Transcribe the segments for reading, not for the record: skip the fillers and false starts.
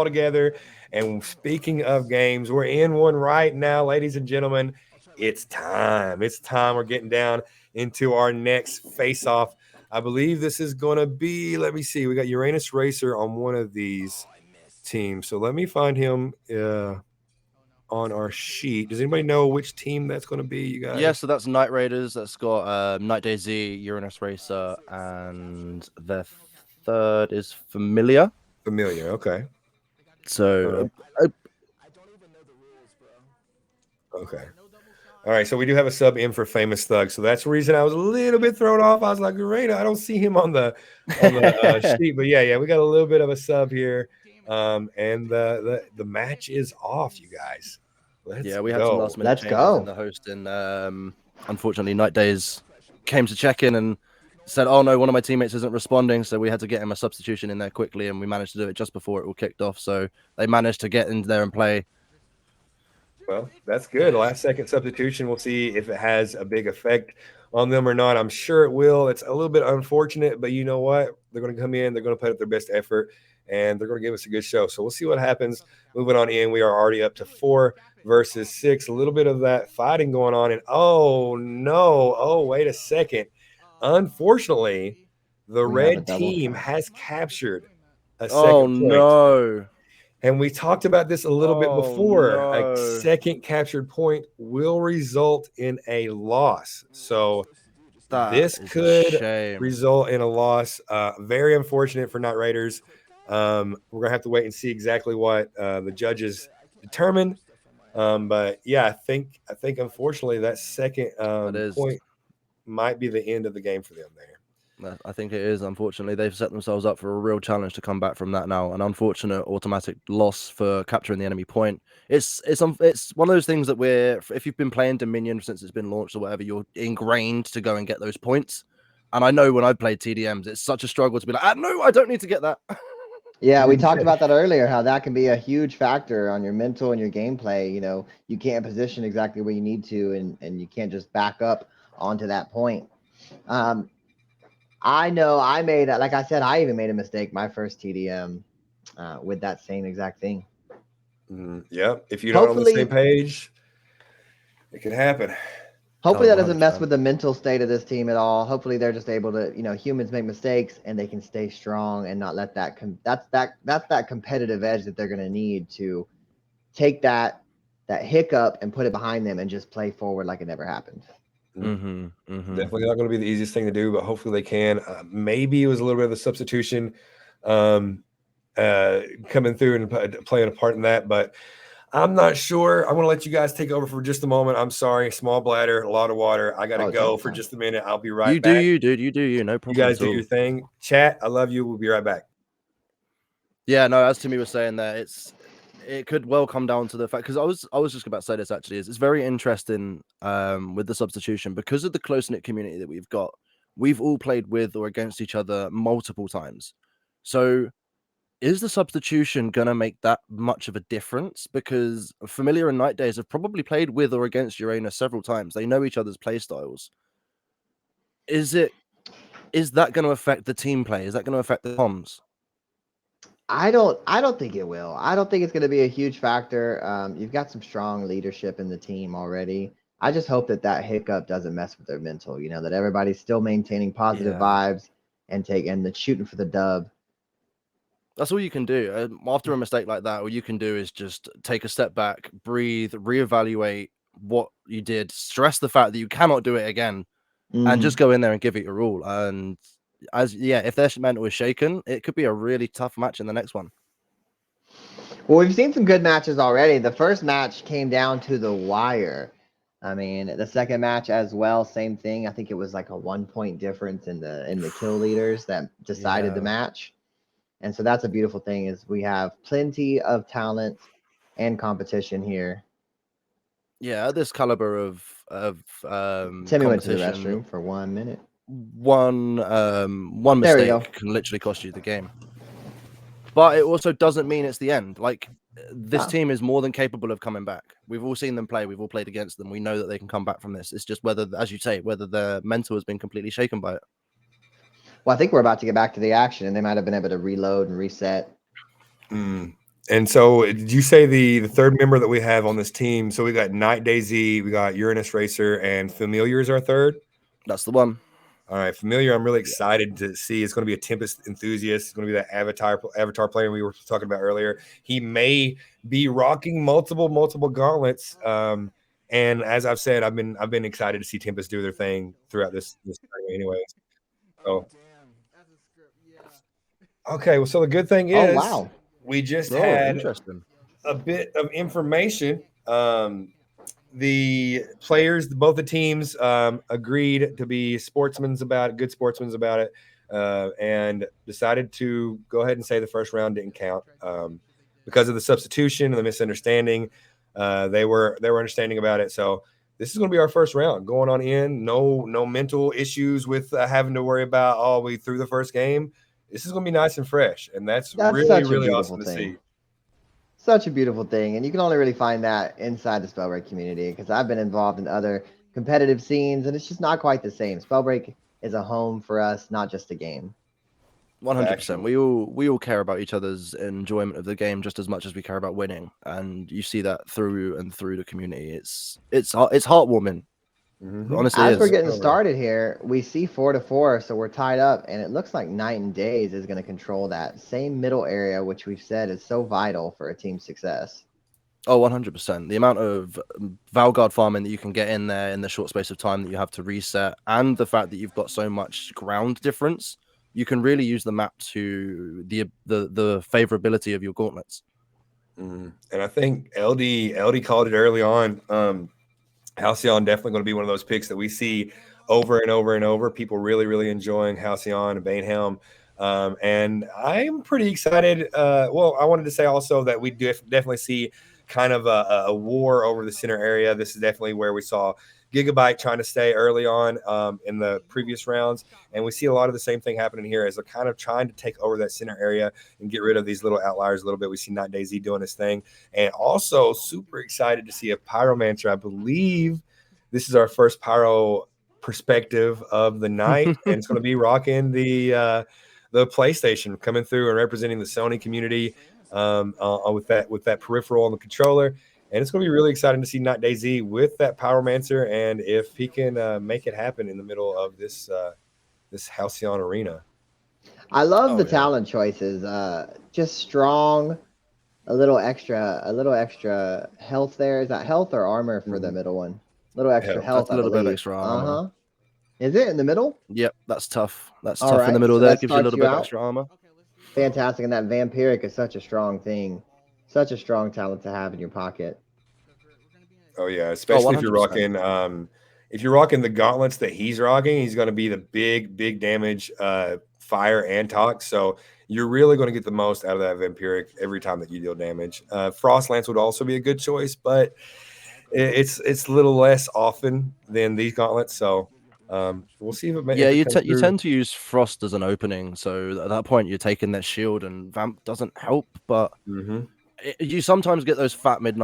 all together. And speaking of games, we're in one right now, ladies and gentlemen. It's time. It's time. We're getting down into our next face-off. I believe this is going to be, let me see, we got Uranus Racer on one of these teams. So let me find him on our sheet. Does anybody know which team that's going to be, you guys? Yeah, so that's Night Raiders. That's got Night Day Z, Uranus Racer, and the third is Familiar. Familiar, okay. So, okay. All right, so we do have a sub in for Famous Thug, so that's the reason I was a little bit thrown off. I was like, Urena, I don't see him on the sheet, but yeah, we got a little bit of a sub here, and the match is off, you guys. We had some last minute changes in the host, and unfortunately, Night Days came to check in and said, "Oh no, one of my teammates isn't responding," so we had to get him a substitution in there quickly, and we managed to do it just before it all kicked off. So they managed to get into there and play. Well, that's good. Last second substitution. We'll see if it has a big effect on them or not. I'm sure it will. It's a little bit unfortunate, but you know what? They're going to come in. They're going to put up their best effort, and they're going to give us a good show. So we'll see what happens. Moving on in, we are already up to 4 versus 6. A little bit of that fighting going on. And oh, no. Oh, wait a second. Unfortunately, the red team has captured a second point. No. And we talked about this a little bit before. No. A second captured point will result in a loss. So this could result in a loss. Very unfortunate for Night Raiders. We're going to have to wait and see exactly what the judges determine. But yeah, I think unfortunately that second point might be the end of the game for them there. I think it is. Unfortunately, they've set themselves up for a real challenge to come back from that now. An unfortunate automatic loss for capturing the enemy point. It's one of those things that if you've been playing Dominion since it's been launched or whatever, you're ingrained to go and get those points. And I know when I played TDMs, it's such a struggle to be like, no, I don't need to get that. Yeah, we talked about that earlier, how that can be a huge factor on your mental and your gameplay. You know, you can't position exactly where you need to, and you can't just back up onto that point. I know I made, like I said, I even made a mistake my first TDM with that same exact thing. Yep. If you're not on the same page, it can happen. Hopefully that doesn't mess with the mental state of this team at all. Hopefully they're just able to, humans make mistakes and they can stay strong and not let that, that's that competitive edge that they're going to need to take that hiccup and put it behind them and just play forward like it never happened. Definitely not going to be the easiest thing to do, but hopefully they can. Maybe it was a little bit of the substitution coming through and playing a part in that, but I'm not sure. I want to let you guys take over for just a moment. I'm sorry, small bladder, a lot of water. I got to go for just a minute. I'll be right back. You do, dude. You do you. No problem. You guys do your thing. Chat, I love you. We'll be right back. Yeah, no, as Timmy was saying there, it could well come down to the fact, because I was just about to say this actually, is it's very interesting with the substitution because of the close-knit community that we've got. We've all played with or against each other multiple times. So is the substitution going to make that much of a difference? Because Familiar and Night Days have probably played with or against Uranus several times. They know each other's play styles. Is that going to affect the team play? Is that going to affect the comms? I don't think it will. I don't think it's going to be a huge factor. You've got some strong leadership in the team already. I just hope that hiccup doesn't mess with their mental, that everybody's still maintaining positive vibes and the shooting for the dub. That's all you can do. After a mistake like that, all you can do is just take a step back, breathe, reevaluate what you did, stress the fact that you cannot do it again, and just go in there and give it your all. And if their mental is shaken, it could be a really tough match in the next one. Well, we've seen some good matches already. The first match came down to the wire. I mean, the second match as well, same thing. I think it was like a 1-point difference in the kill leaders that decided the match. And so that's a beautiful thing, is we have plenty of talent and competition here. Yeah, at this caliber of Timmy went to the restroom for 1 minute. One mistake can literally cost you the game. But it also doesn't mean it's the end. Like, this team is more than capable of coming back. We've all seen them play. We've all played against them. We know that they can come back from this. It's just whether, as you say, whether their mental has been completely shaken by it. Well, I think we're about to get back to the action, and they might have been able to reload and reset. And so, did you say the third member that we have on this team? So we got Night Daisy, we got Uranus Racer, and Familiar is our third. That's the one. All right, Familiar. I'm really excited to see. It's going to be a Tempest enthusiast. It's going to be that Avatar player we were talking about earlier. He may be rocking multiple gauntlets. And as I've said, I've been excited to see Tempest do their thing throughout this tournament, anyways. So okay, well, so the good thing Oh is wow. we just Oh, had interesting. a bit of information. The players, both the teams, agreed to be good sportsmen about it, and decided to go ahead and say the first round didn't count because of the substitution and the misunderstanding. They were understanding about it, so this is going to be our first round going on in. No mental issues with having to worry about we threw the first game. This is going to be nice and fresh, and that's That's really such a beautiful awesome to thing. see. Such a beautiful thing, and you can only really find that inside the Spellbreak community because I've been involved in other competitive scenes, and it's just not quite the same. Spellbreak is a home for us, not just a game. 100%. We all care about each other's enjoyment of the game just as much as we care about winning, and you see that through and through the community. It's heartwarming. Mm-hmm. Honestly, As we're is. getting started here, we see 4-4, so we're tied up, and it looks like Night and Days is going to control that same middle area, which we've said is so vital for a team's success. Oh, 100%. The amount of Valguard farming that you can get in there in the short space of time that you have to reset, and the fact that you've got so much ground difference, you can really use the map to the favorability of your gauntlets. And I think LD called it early on. Halcyon definitely going to be one of those picks that we see over and over and over. People really enjoying Halcyon and Banehelm. And I'm pretty excited. Well, I wanted to say also that we definitely see kind of a war over the center area. This is definitely where we saw Gigabyte trying to stay early on in the previous rounds. And we see a lot of the same thing happening here as they're kind of trying to take over that center area and get rid of these little outliers a little bit. We see Night Daisy doing his thing. And also super excited to see a Pyromancer. I believe this is our first Pyro perspective of the night. And it's going to be rocking the PlayStation, coming through and representing the Sony community with that peripheral on the controller. And it's going to be really exciting to see Night Daisy with that Pyromancer, and if he can make it happen in the middle of this Halcyon arena. I love the talent choices. Just strong, a little extra health there. Is that health or armor for the middle one? A little extra health. That's a little bit extra armor. Is it in the middle? Yep, that's tough. That's All tough right, in the middle so there. that Gives you a starts little you bit out. extra armor. Fantastic. And that Vampiric is such a strong thing. Such a strong talent to have in your pocket. Oh yeah, especially if you're 100%. if you're rocking the gauntlets that he's rocking, he's going to be the big damage fire and tox. So you're really going to get the most out of that Vampiric every time that you deal damage. Frost Lance would also be a good choice, but it's a little less often than these gauntlets. So we'll see if it. Yeah, if it you tend to use Frost as an opening, so at that point you're taking that shield, and Vamp doesn't help. But you sometimes get those fat mid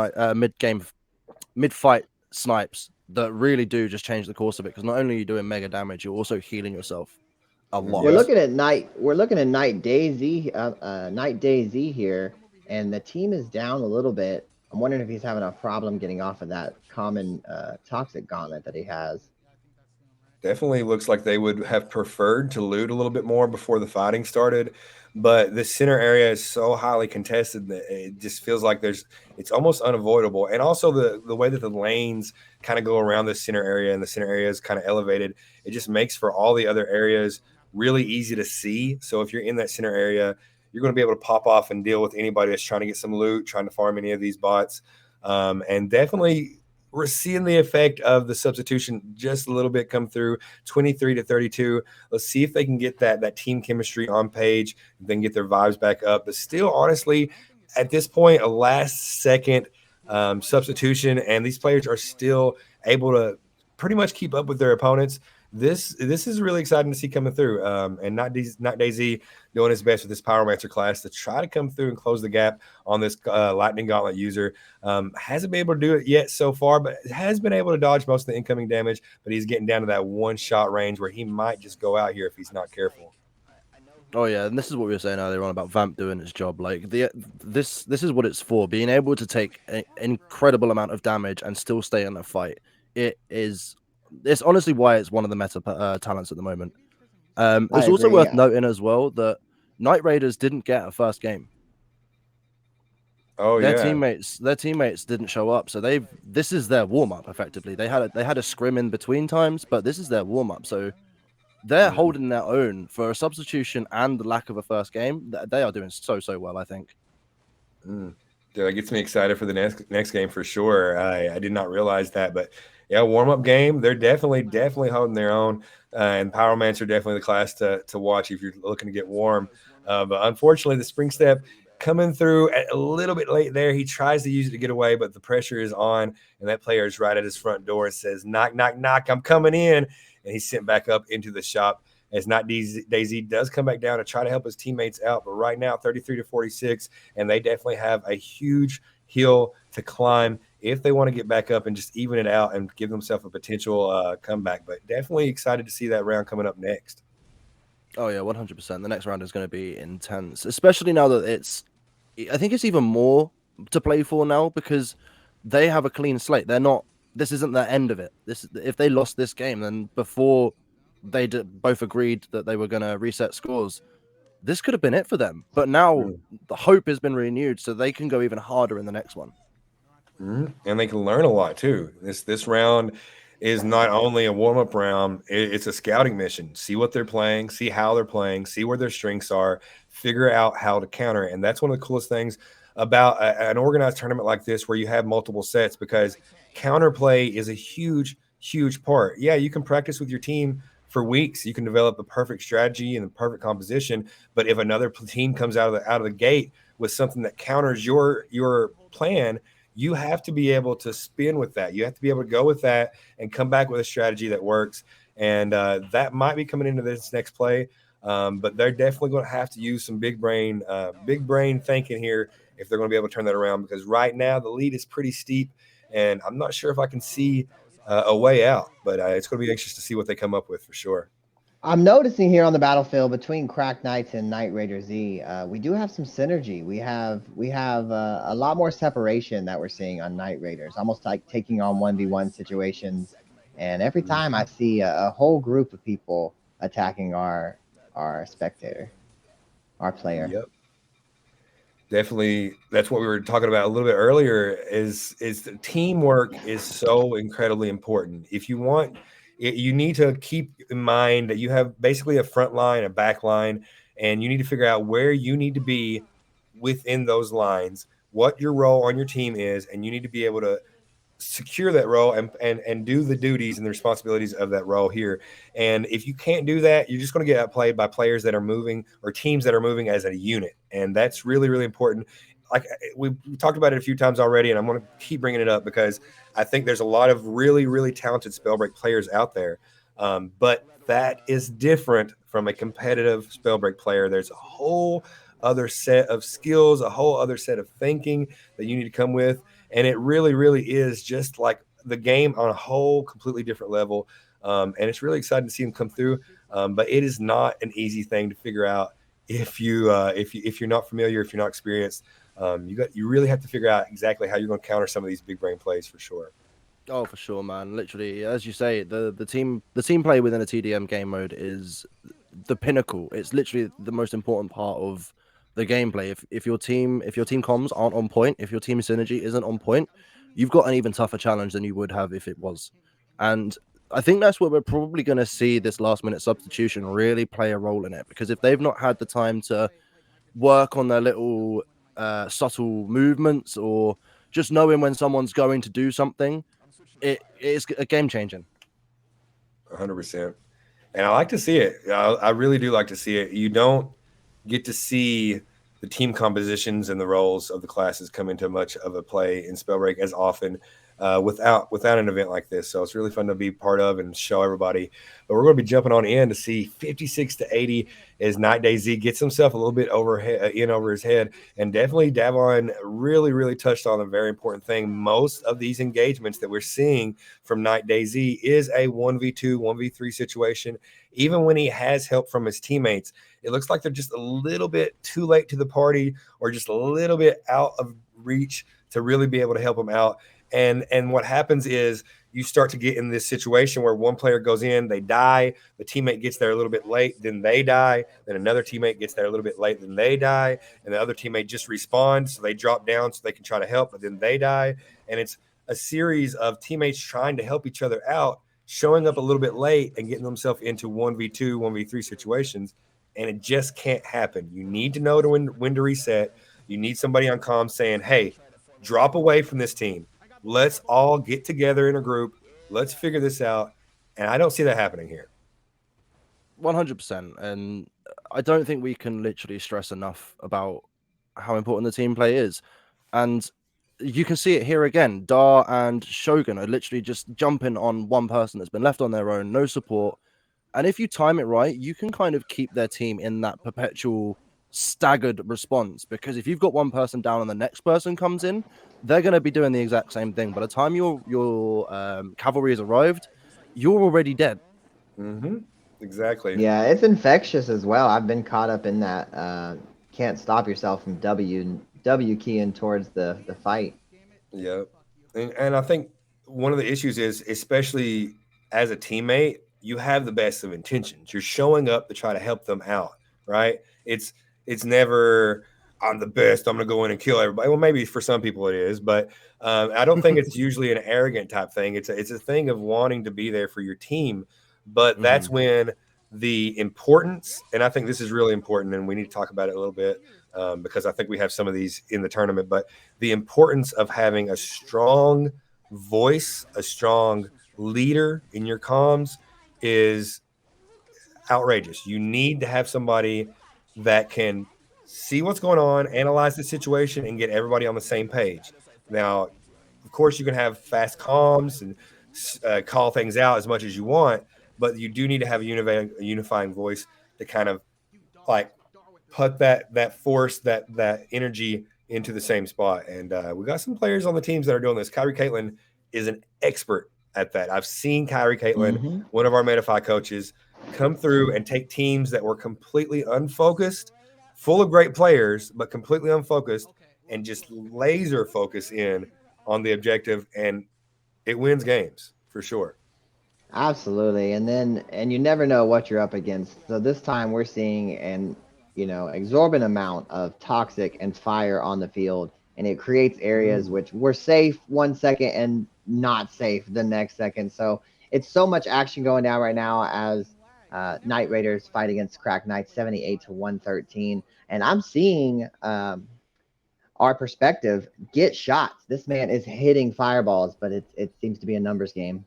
fight snipes that really do just change the course of it, because not only are you doing mega damage, you're also healing yourself a lot. We're looking at Night Daisy, Night Daisy here, and the team is down a little bit. I'm wondering if he's having a problem getting off of that common toxic gauntlet that he has. Definitely looks like they would have preferred to loot a little bit more before the fighting started, but the center area is so highly contested that it just feels like it's almost unavoidable. And also the way that the lanes kind of go around the center area, and the center area is kind of elevated, it just makes for all the other areas really easy to see. So if you're in that center area, you're going to be able to pop off and deal with anybody that's trying to get some loot, trying to farm any of these bots. And definitely we're seeing the effect of the substitution just a little bit come through. 23-32. Let's see if they can get that team chemistry on page, then get their vibes back up. But still, honestly, at this point, a last second substitution, and these players are still able to pretty much keep up with their opponents. This is really exciting to see coming through. And Not Daisy doing his best with this Pyromancer class to try to come through and close the gap on this Lightning Gauntlet user. Hasn't been able to do it yet so far, but has been able to dodge most of the incoming damage. But he's getting down to that one shot range where he might just go out here if he's not careful. Oh yeah, and this is what we were saying earlier on about Vamp doing its job. Like this is what it's for. Being able to take an incredible amount of damage and still stay in a fight. It's honestly why it's one of the meta talents at the moment. I It's also agree. worth noting as well that Night Raiders didn't get a first game. Oh Their yeah. teammates didn't show up, so this is their warm up effectively. They had a scrim in between times, but this is their warm up. So they're holding their own for a substitution and the lack of a first game. They are doing so well, I think. Dude, that gets me excited for the next game for sure. I did not realize that, but yeah, warm up game. They're definitely holding their own, and Power Mans are definitely the class to watch if you're looking to get warm. But unfortunately, the Spring Step coming through a little bit late there. He tries to use it to get away, but the pressure is on, and that player is right at his front door. It says, "Knock, knock, knock! I'm coming in," and he's sent back up into the shop. As Not Daisy does come back down to try to help his teammates out, but right now 33-46, and they definitely have a huge hill to climb if they want to get back up and just even it out and give themselves a potential comeback. But definitely excited to see that round coming up next. Oh yeah, 100%. The next round is going to be intense, especially now that I think it's even more to play for now because they have a clean slate. They're not. This isn't the end of it. If they lost this game, then before they both agreed that they were going to reset scores, this could have been it for them. But now the hope has been renewed, so they can go even harder in the next one. And they can learn a lot too. This round is not only a warm-up round, it's a scouting mission. See what they're playing, see how they're playing, see where their strengths are, figure out how to counter. And that's one of the coolest things about an organized tournament like this where you have multiple sets, because counterplay is a huge part. Yeah, you can practice with your team for weeks. You can develop the perfect strategy and the perfect composition, but if another team comes out of the gate with something that counters your plan, you have to be able to spin with that. You have to be able to go with that and come back with a strategy that works. And that might be coming into this next play. But they're definitely going to have to use some big brain thinking here if they're going to be able to turn that around, because right now the lead is pretty steep, and I'm not sure if I can see a way out. But it's going to be anxious to see what they come up with for sure. I'm noticing here on the battlefield between Crack Knights and Night Raider Z, we do have some synergy. We have a lot more separation that we're seeing on Night Raiders, almost like taking on 1v1 situations. And every time I see a whole group of people attacking our spectator, our player. Yep. Definitely, that's what we were talking about a little bit earlier. Is the teamwork is so incredibly important. If you want, you need to keep in mind that you have basically a front line, a back line, and you need to figure out where you need to be within those lines, what your role on your team is, and you need to be able to secure that role and do the duties and the responsibilities of that role here. And if you can't do that, you're just going to get outplayed by players that are moving or teams that are moving as a unit. And that's really important. Like we talked about it a few times already, and I'm going to keep bringing it up because I think there's a lot of really talented Spellbreak players out there. But that is different from a competitive Spellbreak player. There's a whole other set of skills, a whole other set of thinking that you need to come with. And it really is just like the game on a whole completely different level. And it's really exciting to see them come through. But it is not an easy thing to figure out if you're not familiar, if you're not experienced. You really have to figure out exactly how you're going to counter some of these big brain plays for sure. Oh, for sure, man. Literally, as you say, the team play within a TDM game mode is the pinnacle. It's literally the most important part of the gameplay. If your team comms aren't on point, if your team synergy isn't on point, you've got an even tougher challenge than you would have if it was. And I think that's what we're probably going to see this last minute substitution really play a role in it, because if they've not had the time to work on their little subtle movements or just knowing when someone's going to do something, it is a game changing. 100%. And I like to see it. I really do like to see it. You don't get to see the team compositions and the roles of the classes come into much of a play in Spellbreak as often. without an event like this. So it's really fun to be part of and show everybody. But we're going to be jumping on in to see 56-80 as Night Day Z gets himself a little bit over his head. And definitely Davon really touched on a very important thing. Most of these engagements that we're seeing from Night Day Z is a 1v2, 1v3 situation. Even when he has help from his teammates, it looks like they're just a little bit too late to the party or just a little bit out of reach to really be able to help him out. And what happens is you start to get in this situation where one player goes in, they die, the teammate gets there a little bit late, then they die, then another teammate gets there a little bit late, then they die, and the other teammate just respawns, so they drop down so they can try to help, but then they die. And it's a series of teammates trying to help each other out, showing up a little bit late and getting themselves into 1v2, 1v3 situations, and it just can't happen. You need to know when to reset. You need somebody on comm saying, hey, drop away from this team. Let's all get together in a group. Let's figure this out. And I don't see that happening here. 100%. And I don't think we can literally stress enough about how important the team play is. And you can see it here again. Dar and Shogun are literally just jumping on one person that's been left on their own, no support. And if you time it right, you can kind of keep their team in that perpetual staggered response, because if you've got one person down and the next person comes in, they're going to be doing the exact same thing. By the time your cavalry has arrived, you're already dead. Mm-hmm. Exactly. Yeah, it's infectious as well. I've been caught up in that. Can't stop yourself from W keying towards the fight. Yeah. And I think one of the issues is, especially as a teammate, you have the best of intentions. You're showing up to try to help them out, right? It's never, I'm the best, I'm going to go in and kill everybody. Well, maybe for some people it is, but I don't think it's usually an arrogant type thing. It's a thing of wanting to be there for your team. But that's when the importance, and I think this is really important, and we need to talk about it a little bit, because I think we have some of these in the tournament, but the importance of having a strong voice, a strong leader in your comms is outrageous. You need to have somebody that can see what's going on, analyze the situation, and get everybody on the same page. Now, of course, you can have fast comms and call things out as much as you want, but you do need to have a unifying voice to kind of like put that force, that energy into the same spot. And we got some players on the teams that are doing this. Kyrie Caitlin is an expert at that. I've seen Kyrie Caitlin, one of our Metafy coaches, come through and take teams that were completely unfocused, full of great players, but completely unfocused, and just laser focus in on the objective, and it wins games for sure. Absolutely. And you never know what you're up against. So this time we're seeing an exorbitant amount of toxic and fire on the field, and it creates areas which were safe 1 second and not safe the next second. So it's so much action going down right now as Night Raiders fight against Crack Knights 78-113. And I'm seeing our perspective get shots. This man is hitting fireballs, but it seems to be a numbers game.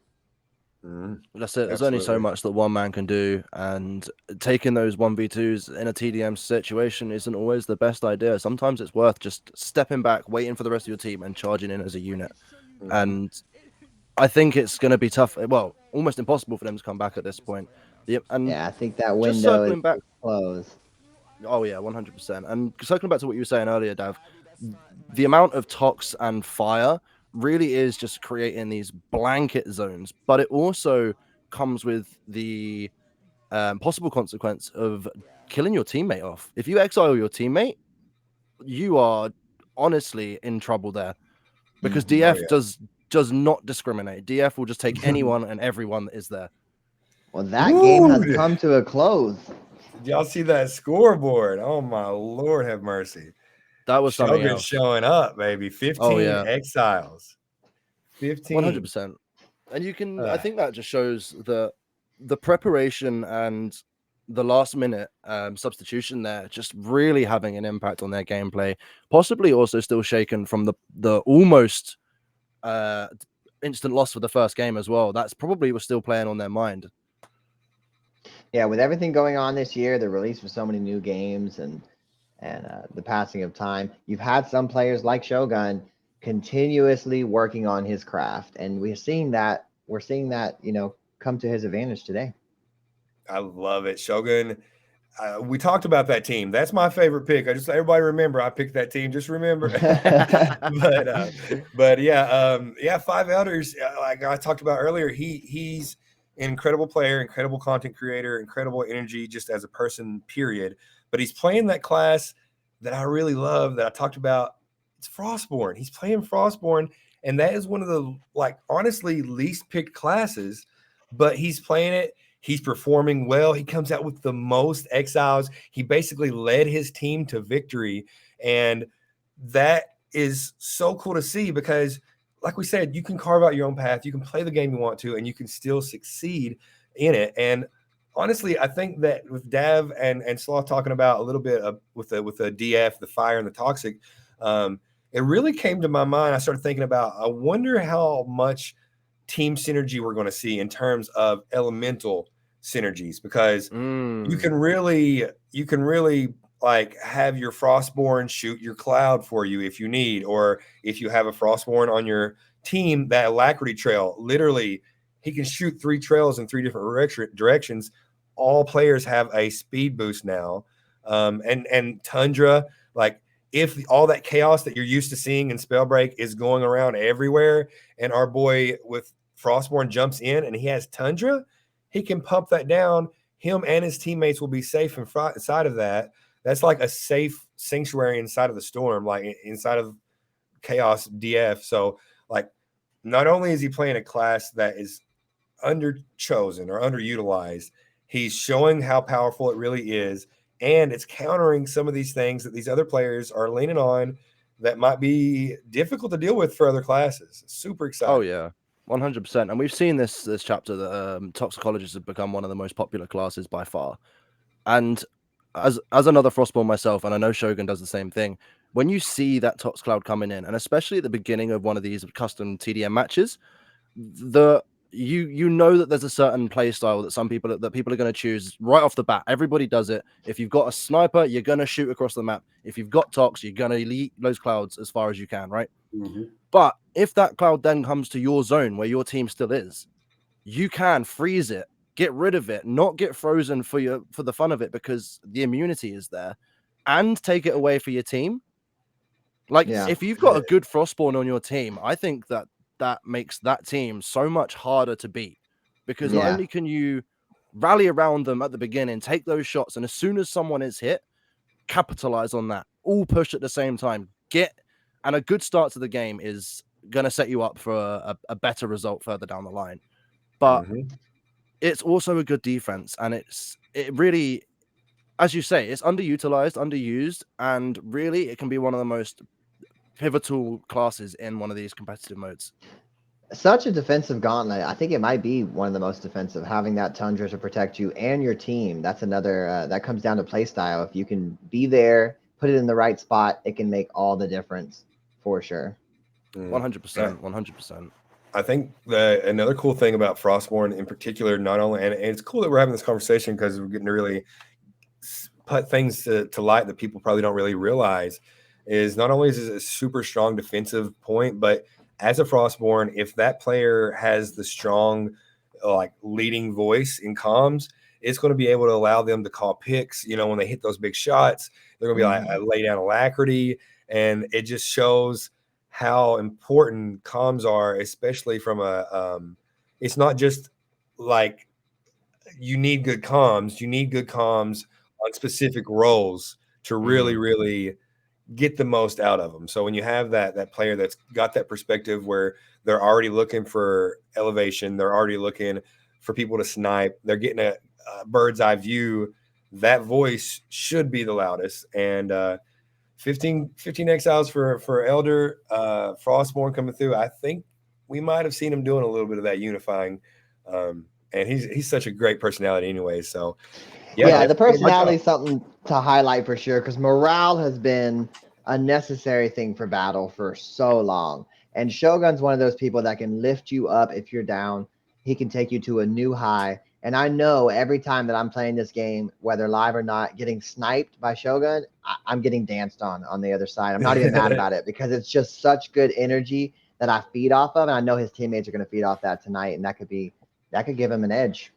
That's it. There's only so much that one man can do, and taking those 1v2s in a TDM situation isn't always the best idea. Sometimes it's worth just stepping back, waiting for the rest of your team, and charging in as a unit. And I think it's going to be tough. Well, almost impossible for them to come back at this point. I think that window is closed. Oh yeah, 100%. And circling back to what you were saying earlier, Dav, the amount of tox and fire really is just creating these blanket zones, but it also comes with the possible consequence of killing your teammate off. If you exile your teammate, you are honestly in trouble there, because DF does not discriminate. DF will just take anyone and everyone that is there. Well, that game has come to a close. Did y'all see that scoreboard? Oh my Lord, have mercy. That was something else. Showing up, baby. 15 exiles. 15. 100%. And you can, I think that just shows the preparation and the last minute substitution there just really having an impact on their gameplay, possibly also still shaken from the almost instant loss for the first game as well. That's probably was still playing on their mind. Yeah, with everything going on this year, the release of so many new games and the passing of time, you've had some players like Shogun continuously working on his craft, and we're seeing that come to his advantage today. I love it. Shogun, we talked about that team. That's my favorite pick. I just everybody remember I picked that team. Just remember, but yeah, Five Elders. Like I talked about earlier, he's an incredible player, incredible content creator, incredible energy just as a person. Period. But he's playing that class that I really love that I talked about. It's Frostborn. He's playing Frostborn, and that is one of the honestly least picked classes. But he's playing it. He's performing well. He comes out with the most exiles. He basically led his team to victory. And that is so cool to see because, like we said, you can carve out your own path. You can play the game you want to, and you can still succeed in it. And honestly, I think that with Dav and Sloth talking about a little bit with the DF, the fire, and the toxic, it really came to my mind. I started thinking about, I wonder how much team synergy we're going to see in terms of elemental synergies, because you can really like have your Frostborn shoot your cloud for you if you need, or if you have a Frostborn on your team, that Alacrity trail, literally he can shoot 3 trails in 3 different directions. All players have a speed boost now. And Tundra, like if all that chaos that you're used to seeing in Spellbreak is going around everywhere, and our boy with Frostborn jumps in and he has Tundra, he can pump that down. Him and his teammates will be safe inside of that. That's like a safe sanctuary inside of the storm, like inside of Chaos DF. So, like, not only is he playing a class that is underchosen or underutilized, he's showing how powerful it really is, and it's countering some of these things that these other players are leaning on that might be difficult to deal with for other classes. Super exciting. Oh yeah, 100%. And we've seen this chapter that toxicologists have become one of the most popular classes by far. And as another Frostborn myself, and I know Shogun does the same thing, when you see that Tox Cloud coming in, and especially at the beginning of one of these custom TDM matches, you know that there's a certain play style that people are going to choose right off the bat. Everybody does it. If you've got a sniper, you're going to shoot across the map. If you've got Tox, you're going to lead those clouds as far as you can, right? Mm-hmm. But if that cloud then comes to your zone where your team still is, you can freeze it, get rid of it, not get frozen for the fun of it because the immunity is there, and take it away for your team. Like, if you've got a good Frostborn on your team, I think that makes that team so much harder to beat, because not only can you rally around them at the beginning, take those shots, and as soon as someone is hit, capitalize on that, all push at the same time, and a good start to the game is going to set you up for a better result further down the line. But it's also a good defense, and it really, as you say, it's underutilized, underused, and really it can be one of the most pivotal classes in one of these competitive modes. Such a defensive gauntlet. I think it might be one of the most defensive, having that Tundra to protect you and your team. That's another that comes down to play style. If you can be there, put it in the right spot, it can make all the difference for sure. 100%. I think that another cool thing about Frostborn in particular, not only, and it's cool that we're having this conversation because we're getting to really put things to light that people probably don't really realize, is not only is it a super strong defensive point, but as a Frostborn, if that player has the strong leading voice in comms, it's going to be able to allow them to call picks. You know, when they hit those big shots, they're going to be like lay down Alacrity, and it just shows how important comms are, especially from it's not just like you need good comms on specific roles to really, really get the most out of them. So when you have that player that's got that perspective where they're already looking for elevation, they're already looking for people to snipe, they're getting a bird's eye view, that voice should be the loudest. And 15 exiles for Elder, Frostborn coming through. I think we might have seen him doing a little bit of that unifying. And he's such a great personality anyway. So yeah, the personality is something to highlight for sure, because morale has been a necessary thing for battle for so long. And Shogun's one of those people that can lift you up if you're down. He can take you to a new high. And I know every time that I'm playing this game, whether live or not, getting sniped by Shogun, I'm getting danced on the other side. I'm not even mad about it because it's just such good energy that I feed off of. And I know his teammates are going to feed off that tonight. And that could give him an edge.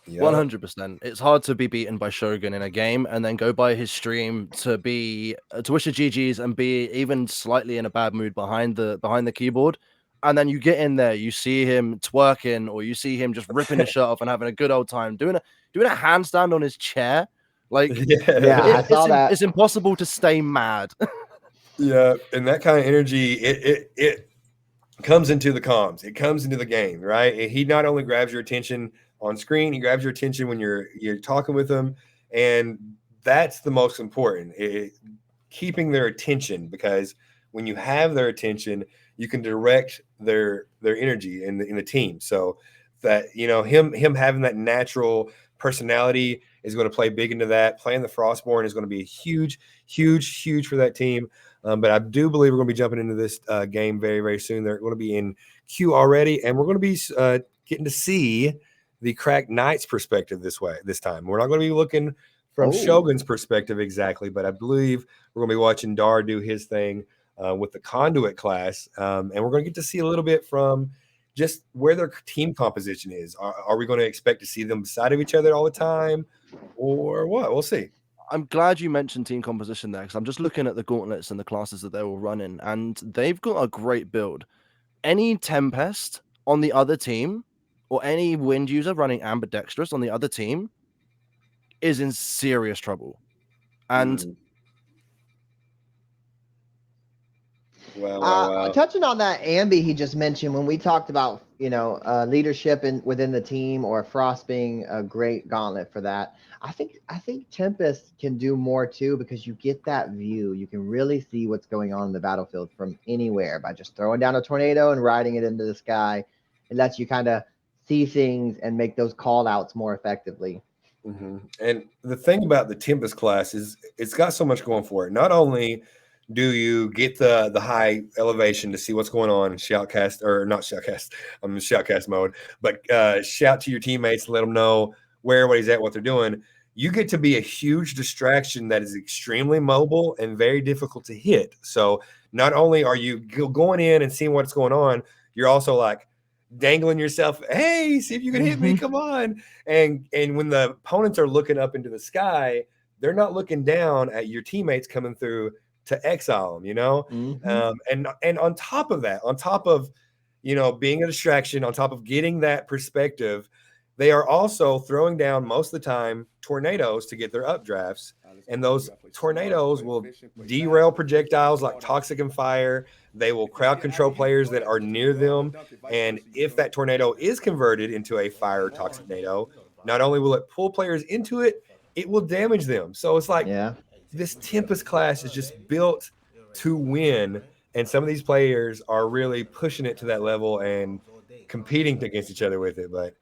100%. It's hard to be beaten by Shogun in a game and then go by his stream to be to wish the GGs and be even slightly in a bad mood behind the keyboard. And then you get in there, you see him twerking, or you see him just ripping his shirt off and having a good old time, doing a handstand on his chair. Like, Yeah, I saw that. It's impossible to stay mad. Yeah, and that kind of energy, it comes into the comms. It comes into the game, right? He not only grabs your attention on screen, he grabs your attention when you're talking with him, and that's the most important. Keeping their attention, because when you have their attention, you can direct their energy in the team. So that, you know, him having that natural personality is going to play big into that. Playing the Frostborn is going to be huge for that team. But I do believe we're going to be jumping into this game very, very soon. They're going to be in queue already, and we're going to be getting to see the Cracked Knights perspective this time. We're not going to be looking from Shogun's perspective exactly, but I believe we're going to be watching Dar do his thing with the Conduit class, and we're going to get to see a little bit from just where their team composition is. Are we going to expect to see them beside of each other all the time, or what? We'll see. I'm glad you mentioned team composition there, because I'm just looking at the gauntlets and the classes that they're all running, and they've got a great build. Any Tempest on the other team, or any Wind user running Ambidextrous on the other team, is in serious trouble. And Wow. Touching on that Ambi he just mentioned, when we talked about, you know, leadership within the team, or Frost being a great gauntlet for that, I think Tempest can do more too, because you get that view. You can really see what's going on in the battlefield from anywhere by just throwing down a tornado and riding it into the sky. It lets you kind of see things and make those call outs more effectively. Mm-hmm. And the thing about the Tempest class is it's got so much going for it. Not only do you get the high elevation to see what's going on in shoutcast, or not shoutcast, I'm in shoutcast mode, but shout to your teammates, let them know where everybody's at, what they're doing. You get to be a huge distraction that is extremely mobile and very difficult to hit. So not only are you going in and seeing what's going on, you're also like dangling yourself, hey, see if you can hit me, come on. And when the opponents are looking up into the sky, they're not looking down at your teammates coming through to exile them, you know? And on top of that, on top of, you know, being a distraction, on top of getting that perspective, they are also throwing down most of the time tornadoes to get their updrafts. And those tornadoes will derail projectiles like toxic and fire. They will crowd control players that are near them. And if that tornado is converted into a fire toxic tornado, not only will it pull players into it, it will damage them. So it's like, this Tempest class is just built to win. And some of these players are really pushing it to that level and competing against each other with it. But